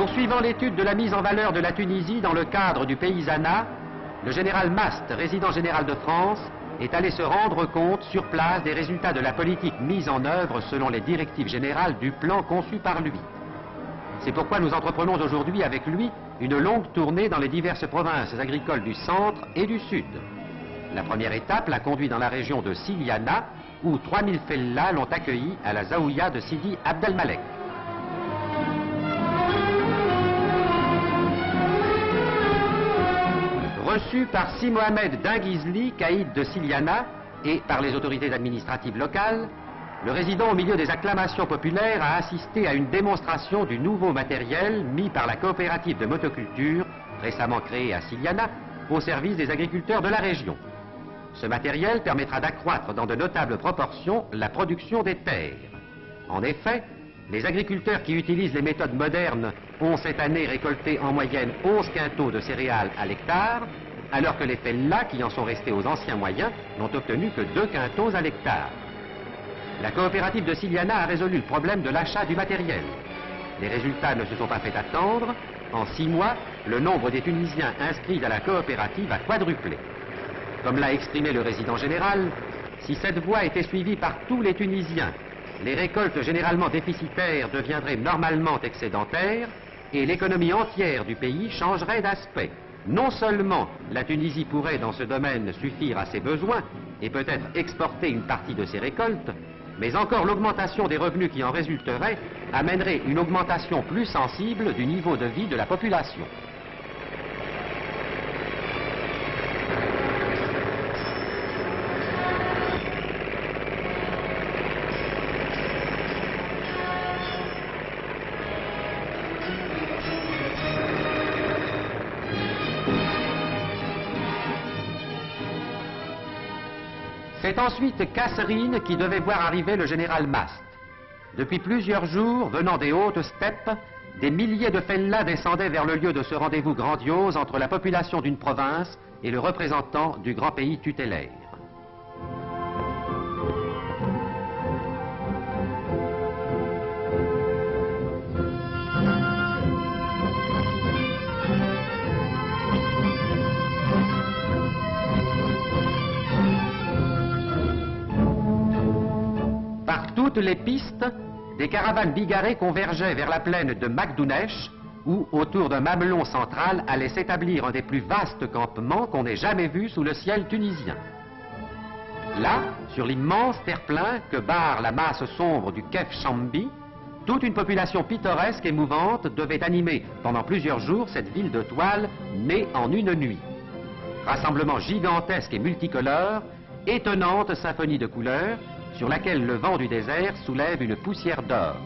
Poursuivant l'étude de la mise en valeur de la Tunisie dans le cadre du paysanat, le général Mast, résident général de France, est allé se rendre compte sur place des résultats de la politique mise en œuvre selon les directives générales du plan conçu par lui. C'est pourquoi nous entreprenons aujourd'hui avec lui une longue tournée dans les diverses provinces agricoles du centre et du sud. La première étape l'a conduit dans la région de Siliana, où 3000 fellahs l'ont accueilli à la Zaouïa de Sidi Abdelmalek. Reçu par Si Mohamed Dinguizli, caïd de Siliana, et par les autorités administratives locales, le résident, au milieu des acclamations populaires, a assisté à une démonstration du nouveau matériel mis par la coopérative de motoculture, récemment créée à Siliana, au service des agriculteurs de la région. Ce matériel permettra d'accroître dans de notables proportions la production des terres. En effet, les agriculteurs qui utilisent les méthodes modernes ont cette année récolté en moyenne 11 quintaux de céréales à l'hectare, alors que les fellahs qui en sont restés aux anciens moyens n'ont obtenu que 2 quintaux à l'hectare. La coopérative de Siliana a résolu le problème de l'achat du matériel. Les résultats ne se sont pas fait attendre. En 6 mois, le nombre des Tunisiens inscrits à la coopérative a quadruplé. Comme l'a exprimé le résident général, si cette voie était suivie par tous les Tunisiens, les récoltes généralement déficitaires deviendraient normalement excédentaires et l'économie entière du pays changerait d'aspect. Non seulement la Tunisie pourrait dans ce domaine suffire à ses besoins et peut-être exporter une partie de ses récoltes, mais encore l'augmentation des revenus qui en résulterait amènerait une augmentation plus sensible du niveau de vie de la population. C'est ensuite Kasserine qui devait voir arriver le général Mast. Depuis plusieurs jours, venant des hautes steppes, des milliers de fellahs descendaient vers le lieu de ce rendez-vous grandiose entre la population d'une province et le représentant du grand pays tutélaire. Toutes les pistes, des caravanes bigarrées convergeaient vers la plaine de Makdounesh, où, autour d'un mamelon central, allait s'établir un des plus vastes campements qu'on ait jamais vu sous le ciel tunisien. Là, sur l'immense terre-plein que barre la masse sombre du Kef Chambi, toute une population pittoresque et mouvante devait animer pendant plusieurs jours cette ville de toile née en une nuit. Rassemblement gigantesque et multicolore, étonnante symphonie de couleurs, sur laquelle le vent du désert soulève une poussière d'or.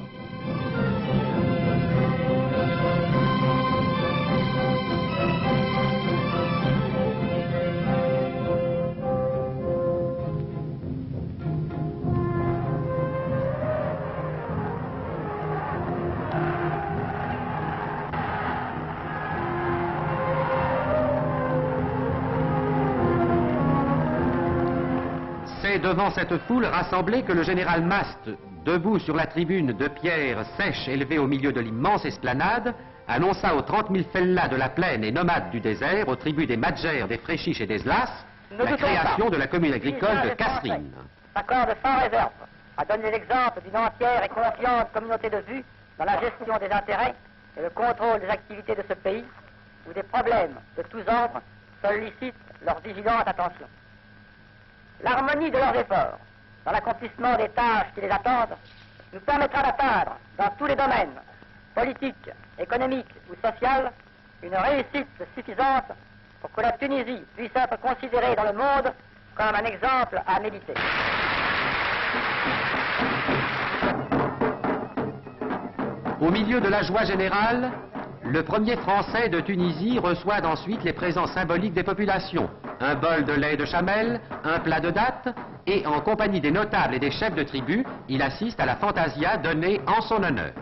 C'est devant cette foule rassemblée que le général Mast, debout sur la tribune de pierre sèche élevée au milieu de l'immense esplanade, annonça aux 30 000 fellahs de la plaine et nomades du désert, aux tribus des Madjers, des Fréchiches et des Zlas, la création de la commune agricole de Kasserine. S'accorde sans réserve à donner l'exemple d'une entière et confiante communauté de vues dans la gestion des intérêts et le contrôle des activités de ce pays, où des problèmes de tous ordres sollicitent leur vigilante attention. L'harmonie de leurs efforts dans l'accomplissement des tâches qui les attendent nous permettra d'atteindre dans tous les domaines, politiques, économiques ou sociaux, une réussite suffisante pour que la Tunisie puisse être considérée dans le monde comme un exemple à méditer. Au milieu de la joie générale, le premier Français de Tunisie reçoit ensuite les présents symboliques des populations. Un bol de lait de chamel, un plat de dattes, et en compagnie des notables et des chefs de tribu, il assiste à la fantasia donnée en son honneur.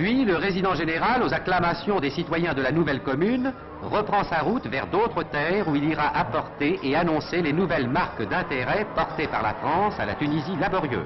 Puis le résident général, aux acclamations des citoyens de la nouvelle commune, reprend sa route vers d'autres terres où il ira apporter et annoncer les nouvelles marques d'intérêt portées par la France à la Tunisie laborieuse.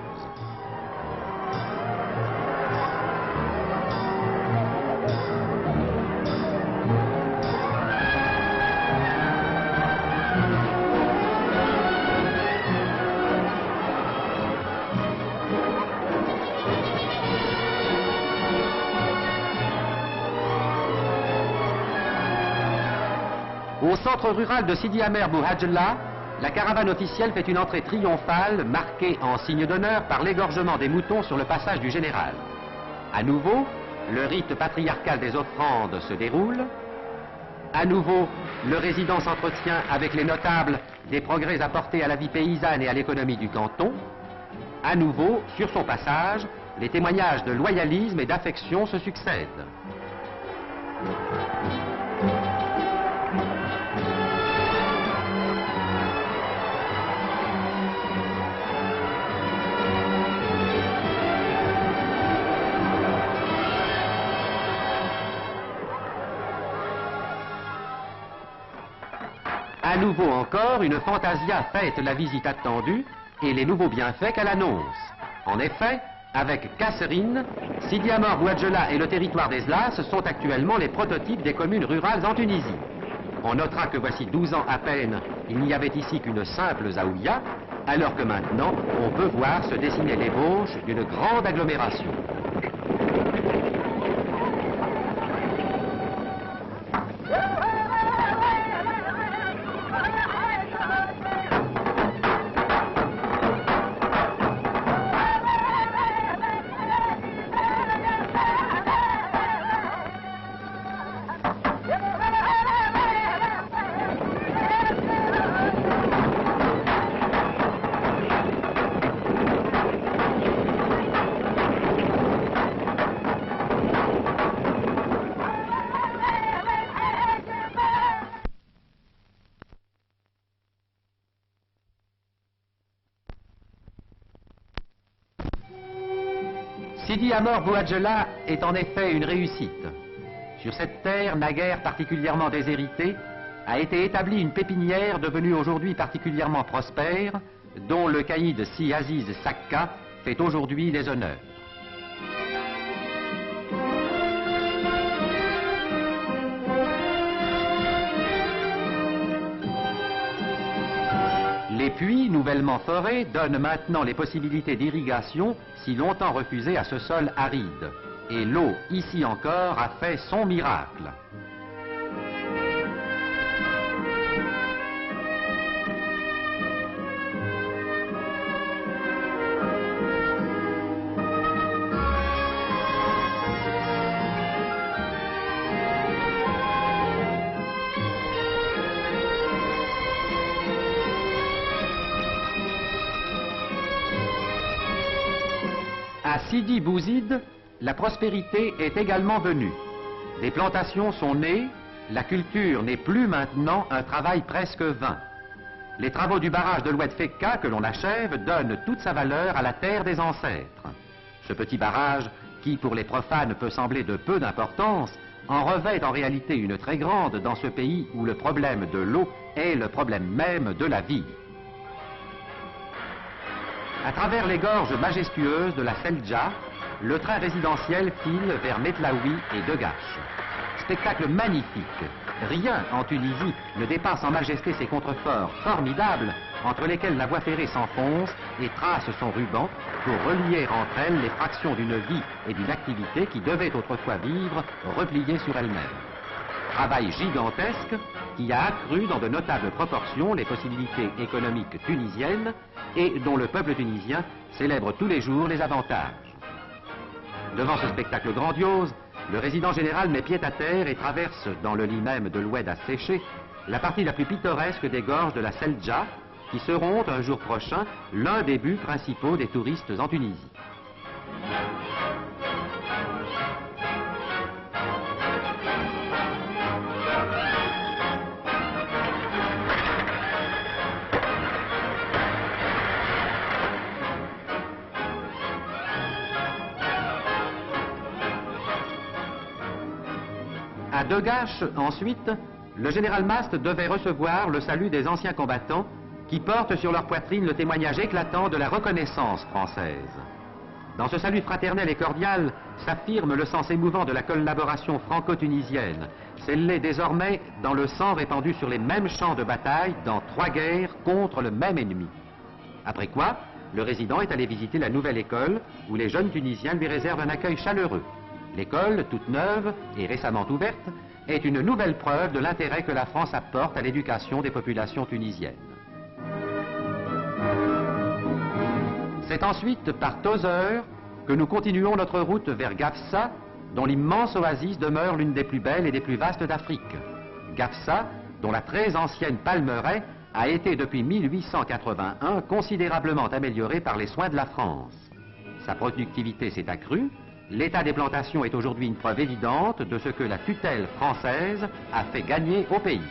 Au centre rural de Sidi Amer Bouhadjela, la caravane officielle fait une entrée triomphale marquée en signe d'honneur par l'égorgement des moutons sur le passage du général. À nouveau, le rite patriarcal des offrandes se déroule. À nouveau, le résident s'entretient avec les notables des progrès apportés à la vie paysanne et à l'économie du canton. À nouveau, sur son passage, les témoignages de loyalisme et d'affection se succèdent. À nouveau encore, une fantasia fête la visite attendue et les nouveaux bienfaits qu'elle annonce. En effet, avec Kasserine, Sidi Amer Bouhadjela et le territoire des Zlas sont actuellement les prototypes des communes rurales en Tunisie. On notera que voici 12 ans à peine, il n'y avait ici qu'une simple zaouïa, alors que maintenant, on peut voir se dessiner l'ébauche d'une grande agglomération. Sidi Amer Bouhadjela est en effet une réussite. Sur cette terre, naguère particulièrement déshéritée, a été établie une pépinière devenue aujourd'hui particulièrement prospère, dont le caïd Si Aziz Sakka fait aujourd'hui les honneurs. Les puits, nouvellement forés, donnent maintenant les possibilités d'irrigation si longtemps refusées à ce sol aride. Et l'eau, ici encore, a fait son miracle. À Sidi Bouzid, la prospérité est également venue. Des plantations sont nées, la culture n'est plus maintenant un travail presque vain. Les travaux du barrage de l'Oued Fekka que l'on achève donnent toute sa valeur à la terre des ancêtres. Ce petit barrage, qui pour les profanes peut sembler de peu d'importance, en revêt en réalité une très grande dans ce pays où le problème de l'eau est le problème même de la vie. À travers les gorges majestueuses de la Seldja, le train résidentiel file vers Metlaoui et Degache. Spectacle magnifique. Rien en Tunisie ne dépasse en majesté ces contreforts formidables entre lesquels la voie ferrée s'enfonce et trace son ruban pour relier entre elles les fractions d'une vie et d'une activité qui devaient autrefois vivre repliées sur elles-mêmes. Travail gigantesque qui a accru dans de notables proportions les possibilités économiques tunisiennes et dont le peuple tunisien célèbre tous les jours les avantages. Devant ce spectacle grandiose, le résident général met pied à terre et traverse, dans le lit même de l'Oued asséché, la partie la plus pittoresque des gorges de la Seldja, qui seront un jour prochain l'un des buts principaux des touristes en Tunisie. À Degache, ensuite, le général Mast devait recevoir le salut des anciens combattants qui portent sur leur poitrine le témoignage éclatant de la reconnaissance française. Dans ce salut fraternel et cordial s'affirme le sens émouvant de la collaboration franco-tunisienne, scellée désormais dans le sang répandu sur les mêmes champs de bataille dans 3 guerres contre le même ennemi. Après quoi, le résident est allé visiter la nouvelle école où les jeunes Tunisiens lui réservent un accueil chaleureux. L'école, toute neuve et récemment ouverte, est une nouvelle preuve de l'intérêt que la France apporte à l'éducation des populations tunisiennes. C'est ensuite par Tozeur que nous continuons notre route vers Gafsa, dont l'immense oasis demeure l'une des plus belles et des plus vastes d'Afrique. Gafsa, dont la très ancienne palmeraie a été depuis 1881 considérablement améliorée par les soins de la France. Sa productivité s'est accrue, l'état des plantations est aujourd'hui une preuve évidente de ce que la tutelle française a fait gagner au pays.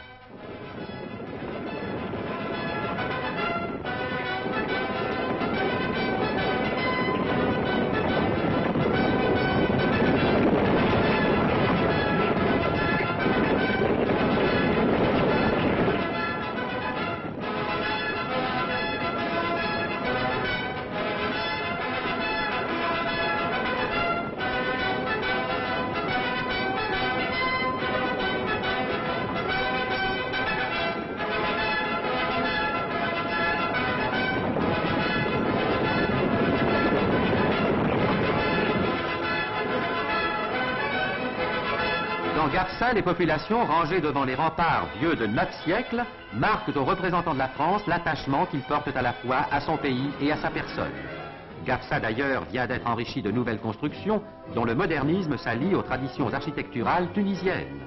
Dans Gafsa, les populations rangées devant les remparts vieux de 9 siècles marquent aux représentants de la France l'attachement qu'ils portent à la fois à son pays et à sa personne. Gafsa d'ailleurs vient d'être enrichi de nouvelles constructions dont le modernisme s'allie aux traditions architecturales tunisiennes.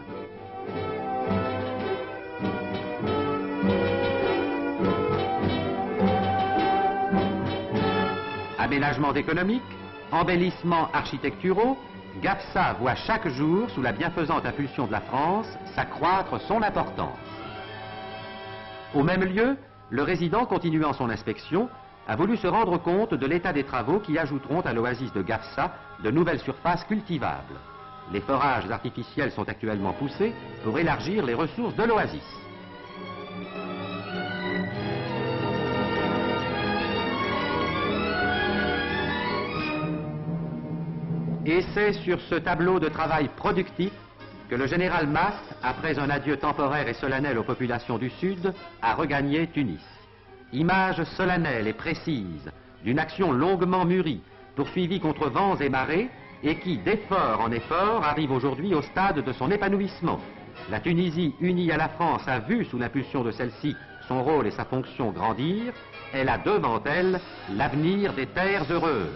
Aménagements économiques, embellissements architecturaux, Gafsa voit chaque jour, sous la bienfaisante impulsion de la France, s'accroître son importance. Au même lieu, le résident, continuant son inspection, a voulu se rendre compte de l'état des travaux qui ajouteront à l'oasis de Gafsa de nouvelles surfaces cultivables. Les forages artificiels sont actuellement poussés pour élargir les ressources de l'oasis. Et c'est sur ce tableau de travail productif que le général Mast, après un adieu temporaire et solennel aux populations du Sud, a regagné Tunis. Image solennelle et précise d'une action longuement mûrie, poursuivie contre vents et marées, et qui, d'effort en effort, arrive aujourd'hui au stade de son épanouissement. La Tunisie, unie à la France, a vu, sous l'impulsion de celle-ci, son rôle et sa fonction grandir. Elle a devant elle l'avenir des terres heureuses.